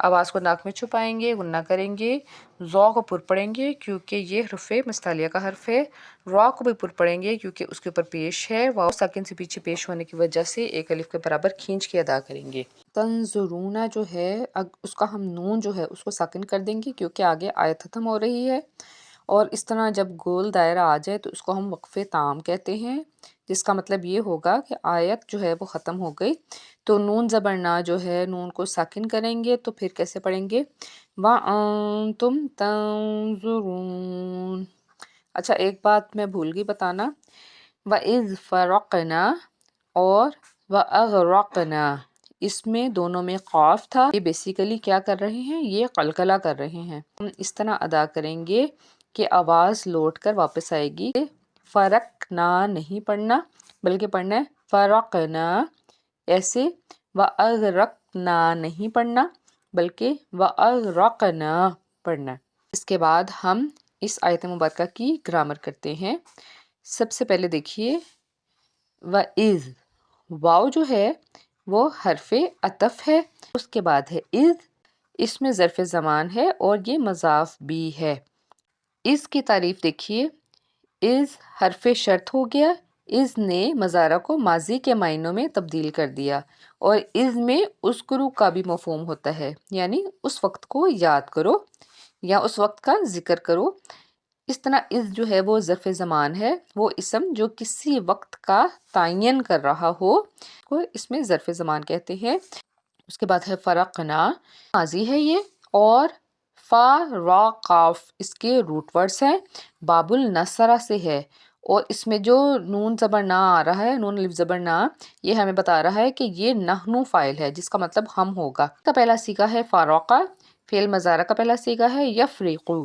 آواز کو ناک میں چھپائیں گے، غنہ کریں گے، ذو کو پر پڑیں گے کیونکہ یہ حرف مستعلیہ کا حرف ہے، را کو بھی پر پڑیں گے کیونکہ اس کے اوپر پیش ہے، واو ساکن سے پیچھے پیش ہونے کی وجہ سے ایک الف کے برابر کھینچ کے ادا کریں گے۔ تنظرون جو ہے اس کا ہم نون جو ہے اس کو ساکن کر دیں گے کیونکہ آگے آیت ختم ہو رہی ہے، اور اس طرح جب گول دائرہ آ جائے تو اس کو ہم وقف تام کہتے ہیں، جس کا مطلب یہ ہوگا کہ آیت جو ہے وہ ختم ہو گئی تو نون زبر نا جو ہے نون کو ساکن کریں گے، تو پھر کیسے پڑھیں گے؟ وَأَنْتُمْ تَنْظُرُونَ۔ اچھا ایک بات میں بھول گئی بتانا، وَإِذْ فَرَقْنَا اور وَأَغْرَقْنَا، اس میں دونوں میں قاف تھا۔ یہ بیسیکلی کیا کر رہے ہیں؟ یہ قلقلہ کر رہے ہیں۔ ہم اس طرح ادا کریں گے کہ آواز لوٹ کر واپس آئے گی۔ فرقنا نہیں پڑھنا بلکہ پڑھنا ہے فرقنا، ایسے وَأَغْرَقْنَا نہیں پڑھنا بلکہ وَأَغْرَقْنَا پڑھنا ہے۔ اس کے بعد ہم اس آیت مبارکہ کی گرامر کرتے ہیں۔ سب سے پہلے دیکھیے وَإِذْ، واو جو ہے وہ حرف عطف ہے، اس کے بعد ہے اذ، اس میں ظرف زمان ہے اور یہ مضاف بھی ہے۔ اس کی تعریف دیکھیے، از حرف شرط ہو گیا، از نے مضارع کو ماضی کے معنوں میں تبدیل کر دیا، اور از میں اذکروا کا بھی مفہوم ہوتا ہے، یعنی اس وقت کو یاد کرو یا اس وقت کا ذکر کرو۔ اس طرح از جو ہے وہ ظرف زمان ہے، وہ اسم جو کسی وقت کا تعین کر رہا ہو کو اس میں ظرف زمان کہتے ہیں۔ اس کے بعد ہے فرقنا، ماضی ہے یہ، اور فا را قاف اس کے روٹ ورڈز ہیں، باب النصرہ سے ہے، اور اس میں جو نون زبر نا آ رہا ہے، نون الف زبر نا، یہ ہمیں بتا رہا ہے کہ یہ نحنو فاعل ہے جس کا مطلب ہم ہوگا۔ کا پہلا صیغہ ہے فاروقہ، فعل مضارع کا پہلا صیغہ ہے یفریقو۔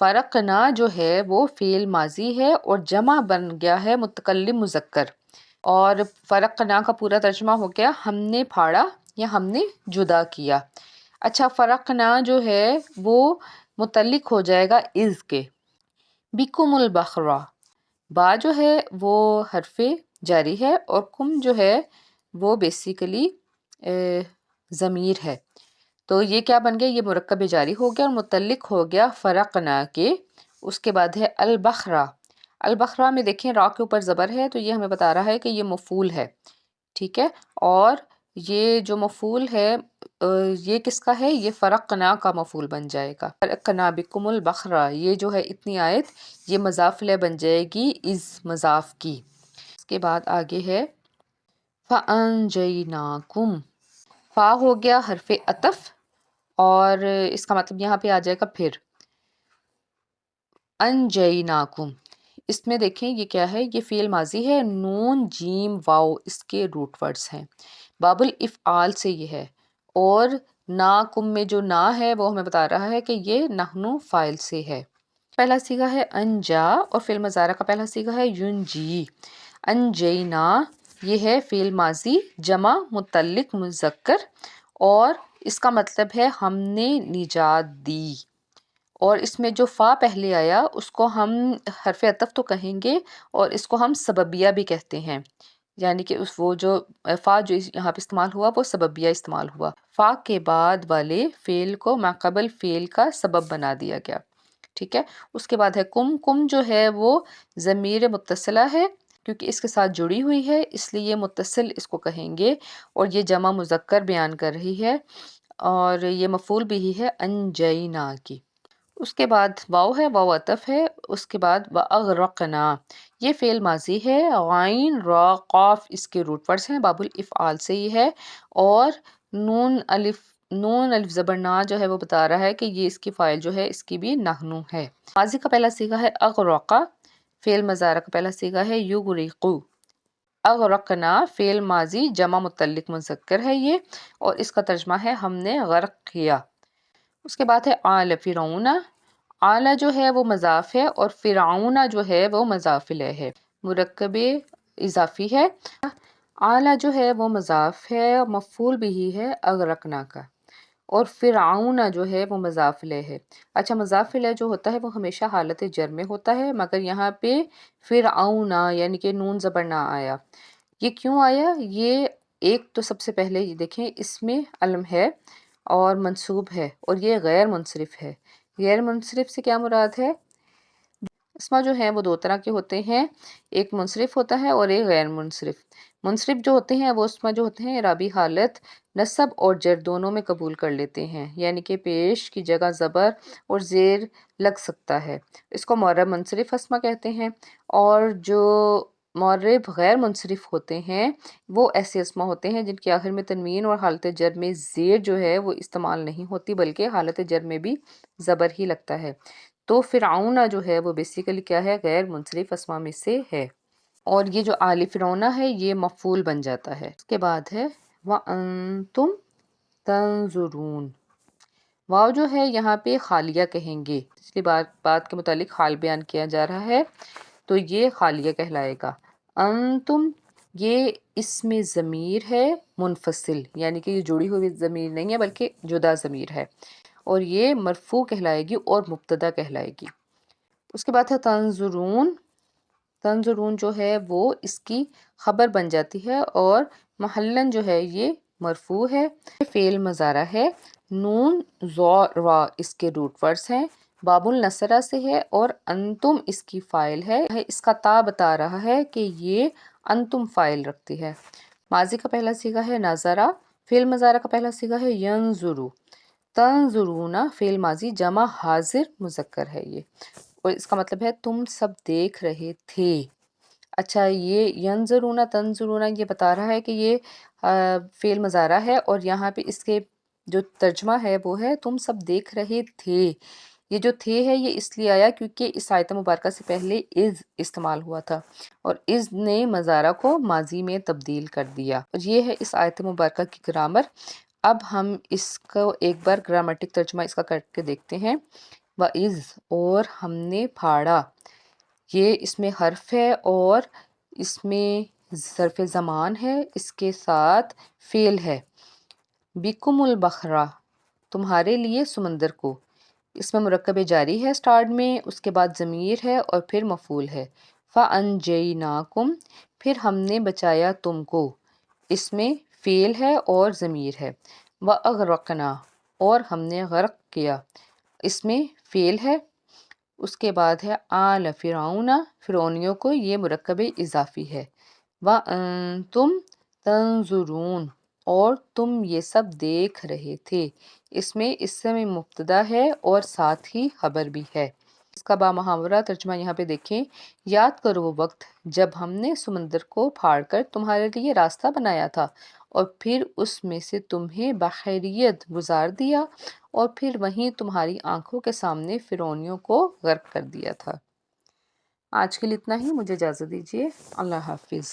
فرقنا جو ہے وہ فعل ماضی ہے اور جمع بن گیا ہے متکلم مذکر، اور فرقنا کا پورا ترجمہ ہو گیا ہم نے پھاڑا یا ہم نے جدا کیا۔ اچھا فرقنا جو ہے وہ متعلق ہو جائے گا از کے، بکم البقرہ، با جو ہے وہ حرف جاری ہے اور کم جو ہے وہ بیسیکلی ضمیر ہے، تو یہ کیا بن گیا؟ یہ مرکب جاری ہو گیا اور متعلق ہو گیا فرقنا کے۔ اس کے بعد ہے البقرہ، البقرہ میں دیکھیں را کے اوپر زبر ہے تو یہ ہمیں بتا رہا ہے کہ یہ مفعول ہے، ٹھیک ہے، اور یہ جو مفعول ہے یہ کس کا ہے؟ یہ فرقنا کا مفعول بن جائے گا۔ فرقنا بکم البقرہ، یہ جو ہے اتنی آیت یہ مضاف الیہ بن جائے گی از مضاف کی۔ اس کے بعد آگے ہے فَأَنْجَيْنَاكُمْ، فا ہو گیا حرف عطف اور اس کا مطلب یہاں پہ آ جائے گا پھر انجیناکم، اس میں دیکھیں یہ کیا ہے؟ یہ فعل ماضی ہے، نون جیم واو اس کے روٹ ورڈز ہیں، باب الافعال سے یہ ہے، اور ناکم میں جو نا ہے وہ ہمیں بتا رہا ہے کہ یہ نحنو فاعل سے ہے۔ پہلا صیغہ ہے انجا اور فعل مضارع کا پہلا صیغہ ہے ینجی۔ انجینا یہ ہے فعل ماضی جمع متعلق مذکر، اور اس کا مطلب ہے ہم نے نجات دی، اور اس میں جو فا پہلے آیا اس کو ہم حرف عطف تو کہیں گے اور اس کو ہم سببیہ بھی کہتے ہیں، یعنی کہ وہ جو فا جو یہاں پہ استعمال ہوا وہ سببیہ استعمال ہوا، فا کے بعد والے فعل کو ما قبل فعل کا سبب بنا دیا گیا، ٹھیک ہے۔ اس کے بعد ہے کم، کم جو ہے وہ ضمیر متصلہ ہے کیونکہ اس کے ساتھ جڑی ہوئی ہے اس لیے متصل اس کو کہیں گے، اور یہ جمع مذکر بیان کر رہی ہے اور یہ مفعول بھی ہے انجینا کی۔ اس کے بعد واو ہے، واو عطف ہے، اس کے بعد وَأَغْرَقْنَا، یہ فعل ماضی ہے، غائن را قاف اس کے روٹ ورڈز ہیں، باب الافعال سے یہ ہے، اور نون الف زبر نا جو ہے وہ بتا رہا ہے کہ یہ اس کی فاعل جو ہے اس کی بھی نحنو ہے۔ ماضی کا پہلا صیغہ ہے اغرقا، فعل مضارع کا پہلا صیغہ ہے یغرقو۔ اغرقنا فعل ماضی جمع متعلق مذکر ہے یہ، اور اس کا ترجمہ ہے ہم نے غرق کیا۔ اس کے بعد ہے آل فرعون، آل جو ہے وہ مضاف ہے اور فرعون جو ہے وہ مضاف الیہ ہے، مرکب اضافی ہے۔ آل جو ہے وہ مضاف ہے، مفعول بھی ہے اغرقنا کا، اور فرعون جو ہے وہ مضاف الیہ ہے۔ اچھا مضاف الیہ جو ہوتا ہے وہ ہمیشہ حالت جر میں ہوتا ہے، مگر یہاں پہ فرعون یعنی کہ نون زبر نہ آیا، یہ کیوں آیا؟ یہ ایک تو سب سے پہلے یہ دیکھیں اس میں علم ہے، اور منصوب ہے اور یہ غیر منصرف ہے۔ غیر منصرف سے کیا مراد ہے؟ اسما جو ہیں وہ دو طرح کے ہوتے ہیں، ایک منصرف ہوتا ہے اور ایک غیر منصرف۔ منصرف جو ہوتے ہیں وہ اسما جو ہوتے ہیں اعرابی حالت نصب اور جر دونوں میں قبول کر لیتے ہیں، یعنی کہ پیش کی جگہ زبر اور زیر لگ سکتا ہے، اس کو معرب منصرف اسما کہتے ہیں۔ اور جو معرب غیر منصرف ہوتے ہیں وہ ایسے اسما ہوتے ہیں جن کے آخر میں تنوین اور حالت جر میں زیر جو ہے وہ استعمال نہیں ہوتی، بلکہ حالت جر میں بھی زبر ہی لگتا ہے۔ تو فرعون جو ہے وہ بیسیکلی کیا ہے؟ غیر منصرف اسما میں سے ہے، اور یہ جو آل فرعون ہے یہ مفعول بن جاتا ہے۔ اس کے بعد ہے وَأَنْتُمْ تَنْظُرُونَ، واو جو ہے یہاں پہ خالیہ کہیں گے، پچھلی بات کے متعلق حال بیان کیا جا رہا ہے تو یہ خالیہ کہلائے گا۔ انتم یہ اسم ضمیر ہے منفصل، یعنی کہ یہ جڑی ہوئی ضمیر نہیں ہے بلکہ جدا ضمیر ہے، اور یہ مرفوع کہلائے گی اور مبتدا کہلائے گی۔ اس کے بعد ہے تنظرون، تنظرون جو ہے وہ اس کی خبر بن جاتی ہے اور محلن جو ہے یہ مرفوع ہے، فعل مضارع ہے، نون ضا را اس کے روٹ ورڈز ہیں، باب النصرہ سے ہے اور انتم اس کی فاعل ہے۔ اس کا تا بتا رہا ہے کہ یہ انتم فاعل رکھتی ہے۔ ماضی کا پہلا صیغہ ہے نظرہ، فعل مضارع کا پہلا صیغہ ہے ینظرو، تنظرون فعل ماضی جمع حاضر مذکر ہے یہ، اور اس کا مطلب ہے تم سب دیکھ رہے تھے۔ اچھا، یہ ینظرون تنظرون یہ بتا رہا ہے کہ یہ فعل مضارع ہے، اور یہاں پہ اس کے جو ترجمہ ہے وہ ہے تم سب دیکھ رہے تھے۔ یہ جو تھے ہے یہ اس لیے آیا کیونکہ اس آیت مبارکہ سے پہلے از استعمال ہوا تھا، اور از نے مضارع کو ماضی میں تبدیل کر دیا، اور یہ ہے اس آیت مبارکہ کی گرامر۔ اب ہم اس کو ایک بار گرامرٹک ترجمہ اس کا کر کے دیکھتے ہیں۔ وَإِذْ اور ہم نے پھاڑا، یہ اس میں حرف ہے اور اس میں ظرف زمان ہے، اس کے ساتھ فعل ہے، بِكُمُ الْبَحْرَ تمہارے لیے سمندر کو، اس میں مرکب جاری ہے سٹارٹ میں، اس کے بعد ضمیر ہے اور پھر مفعول ہے۔ فَأَنْجَيْنَاكُمْ پھر ہم نے بچایا تم کو، اس میں فعل ہے اور ضمیر ہے۔ وَأَغْرَقْنَا اور ہم نے غرق کیا، اس میں فعل ہے، اس کے بعد ہے آل فرعون فرعونیوں کو، یہ مرکب اضافی ہے۔ وَأَنْتُمْ تَنْظُرُونَ اور تم یہ سب دیکھ رہے تھے، اس میں اسم مبتدا ہے اور ساتھ ہی خبر بھی ہے۔ اس کا با محاورہ ترجمہ یہاں پہ دیکھیں۔ یاد کرو وہ وقت جب ہم نے سمندر کو پھاڑ کر تمہارے لیے راستہ بنایا تھا اور پھر اس میں سے تمہیں بخیریت گزار دیا، اور پھر وہیں تمہاری آنکھوں کے سامنے فرعونیوں کو غرق کر دیا تھا۔ آج کے لیے اتنا ہی، مجھے اجازت دیجیے، اللہ حافظ۔